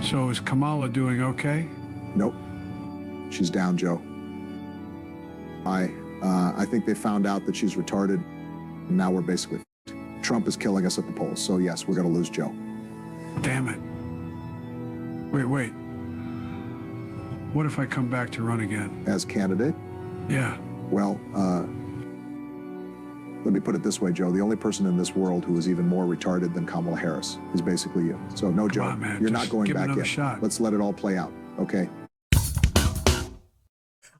So is Kamala doing okay? Nope. She's down, Joe. I think they found out that she's retarded, and now we're basically f***ed. Trump is killing us at the polls, so yes, we're going to lose Joe. Damn it. Wait. What if I come back to run again? As candidate? Yeah. Well, let me put it this way, Joe. The only person in this world who is even more retarded than Kamala Harris is basically you. So no, Joe, on, man. you're Just not going give me back another in. shot. Let's let it all play out, okay?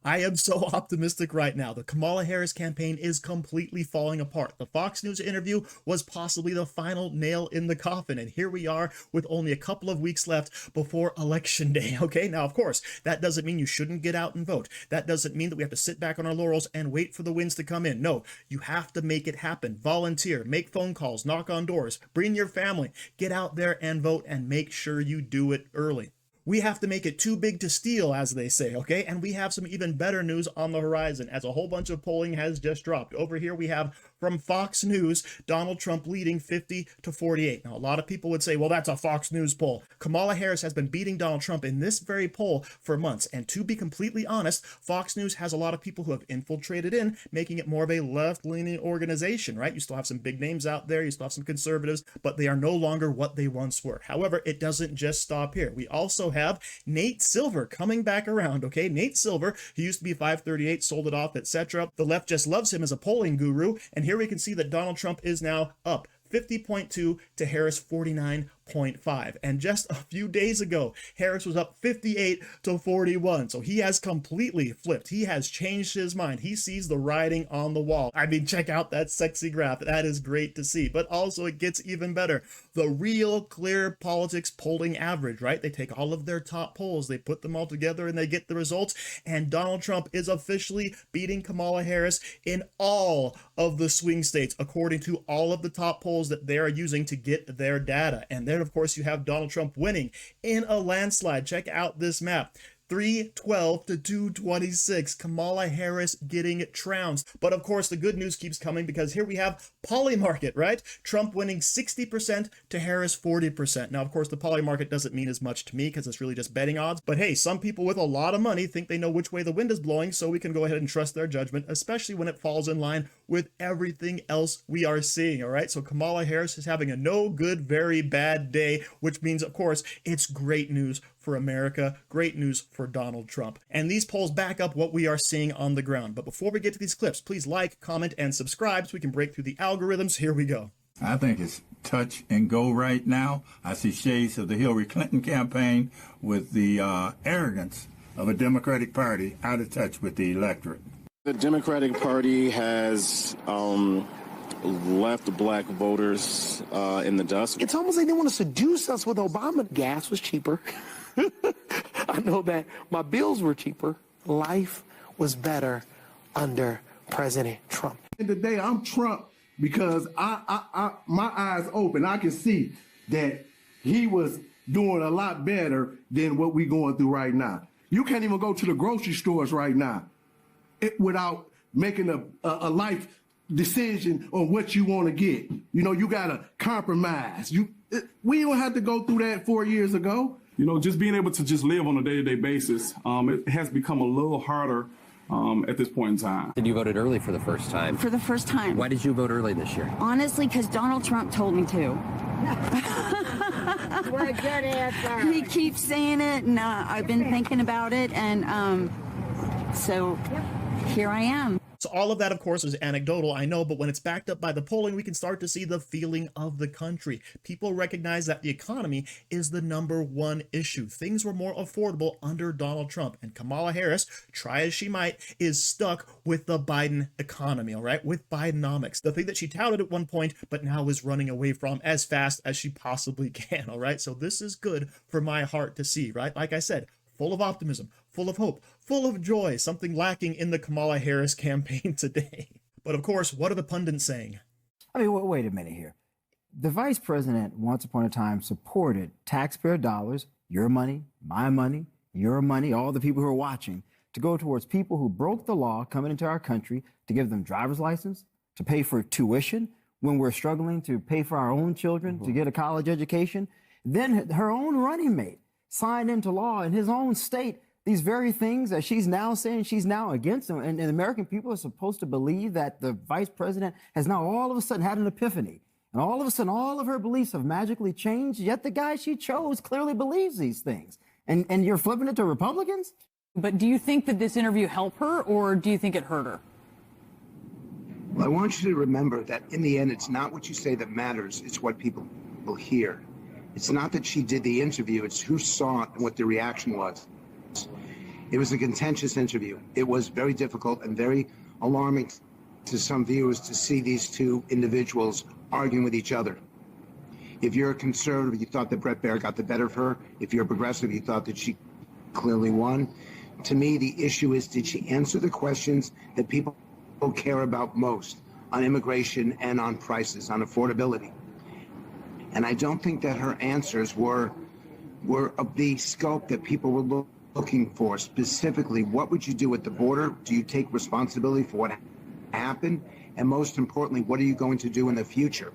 I am so optimistic right now. The Kamala Harris campaign is completely falling apart. The Fox News interview was possibly the final nail in the coffin, and here we are with only a couple of weeks left before Election Day, okay? Now, of course, that doesn't mean you shouldn't get out and vote. That doesn't mean that we have to sit back on our laurels and wait for the wins to come in. No, you have to make it happen. Volunteer, make phone calls, knock on doors, bring your family, get out there and vote, and make sure you do it early. We have to make it too big to steal, as they say, okay? And we have some even better news on the horizon, as a whole bunch of polling has just dropped. Over here we have, from Fox News, Donald Trump leading 50-48. Now, a lot of people would say, well, that's a Fox News poll. Kamala Harris has been beating Donald Trump in this very poll for months. And to be completely honest, Fox News has a lot of people who have infiltrated in, making it more of a left-leaning organization, right? You still have some big names out there, you still have some conservatives, but they are no longer what they once were. However, it doesn't just stop here. We also have Nate Silver coming back around, okay? Nate Silver, he used to be 538, sold it off, etc. The left just loves him as a polling guru, and here we can see that Donald Trump is now up 50.2 to Harris 49.5. And just a few days ago, Harris was up 58-41. So he has completely flipped. He has changed his mind. He sees the writing on the wall. I mean, check out that sexy graph. That is great to see. But also it gets even better. The Real Clear Politics polling average, right? They take all of their top polls, they put them all together, and they get the results. And Donald Trump is officially beating Kamala Harris in all of the swing states, according to all of the top polls that they are using to get their data. And then, of course, you have Donald Trump winning in a landslide. Check out this map. 312 to 226. Kamala Harris getting trounced. But of course, the good news keeps coming, because here we have Polymarket, right? Trump winning 60% to Harris 40%. Now, of course, the Polymarket doesn't mean as much to me because it's really just betting odds. But hey, some people with a lot of money think they know which way the wind is blowing, so we can go ahead and trust their judgment, especially when it falls in line with everything else we are seeing, all right? So Kamala Harris is having a no good, very bad day, which means, of course, it's great news for America, great news for Donald Trump. And these polls back up what we are seeing on the ground. But before we get to these clips, please like, comment, and subscribe so we can break through the algorithms. Here we go. I think it's touch and go right now. I see shades of the Hillary Clinton campaign with the arrogance of a Democratic Party out of touch with the electorate. The Democratic Party has left black voters in the dust. It's almost like they want to seduce us with Obama. Gas was cheaper. I know that my bills were cheaper. Life was better under President Trump. Today, I'm Trump because my eyes open. I can see that he was doing a lot better than what we're going through right now. You can't even go to the grocery stores right now without making a life decision on what you want to get. You know, you got to compromise. We don't have to go through that 4 years ago. You know, just being able to just live on a day-to-day basis, it has become a little harder at this point in time. And you voted early for the first time. For the first time. Why did you vote early this year? Honestly, because Donald Trump told me to. What a good answer. He keeps saying it, and I've been thinking about it, and so here I am. So all of that, of course, is anecdotal, I know, but when it's backed up by the polling, we can start to see the feeling of the country. People recognize that the economy is the #1 issue. Things were more affordable under Donald Trump, and Kamala Harris, try as she might, is stuck with the Biden economy, all right, with Bidenomics, the thing that she touted at one point, but now is running away from as fast as she possibly can, all right? So this is good for my heart to see, right? Like I said, full of optimism, full of hope, full of joy, something lacking in the Kamala Harris campaign today. But of course, what are the pundits saying? I mean, wait a minute here. The vice president, once upon a time, supported taxpayer dollars, your money, my money, your money, all the people who are watching, to go towards people who broke the law coming into our country, to give them driver's license, to pay for tuition when we're struggling to pay for our own children to get a college education. Then her own running mate signed into law in his own state these very things that she's now saying she's now against them. And the American people are supposed to believe that the vice president has now all of a sudden had an epiphany. And all of a sudden, all of her beliefs have magically changed, yet the guy she chose clearly believes these things. And you're flipping it to Republicans? But do you think that this interview helped her, or do you think it hurt her? Well, I want you to remember that in the end, it's not what you say that matters, it's what people will hear. It's not that she did the interview, it's who saw it and what the reaction was. It was a contentious interview. It was very difficult and very alarming to some viewers to see these two individuals arguing with each other. If you're a conservative, you thought that Bret Baier got the better of her. If you're a progressive, you thought that she clearly won. To me, the issue is, did she answer the questions that people care about most on immigration and on prices, on affordability? And I don't think that her answers were of the scope that people were looking for. Specifically, what would you do at the border? Do you take responsibility for what happened? And most importantly, what are you going to do in the future?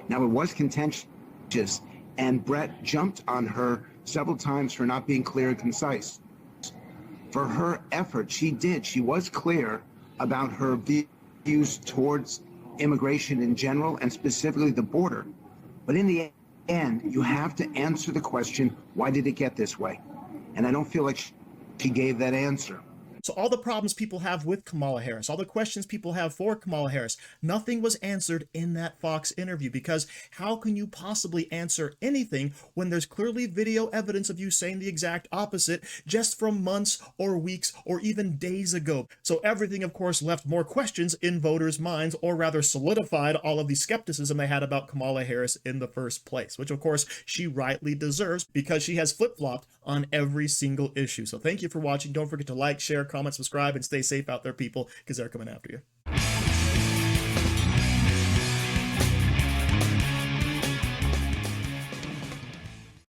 Now, it was contentious, and Bret jumped on her several times for not being clear and concise. For her effort, she was clear about her views towards immigration in general and specifically the border. But in the end, you have to answer the question, why did it get this way? And I don't feel like she gave that answer. So all the problems people have with Kamala Harris, all the questions people have for Kamala Harris, nothing was answered in that Fox interview, because how can you possibly answer anything when there's clearly video evidence of you saying the exact opposite just from months or weeks or even days ago? So everything, of course, left more questions in voters' minds, or rather solidified all of the skepticism they had about Kamala Harris in the first place, which of course she rightly deserves because she has flip-flopped on every single issue. So thank you for watching. Don't forget to like, share, comment, subscribe, and stay safe out there, people, because they're coming after you.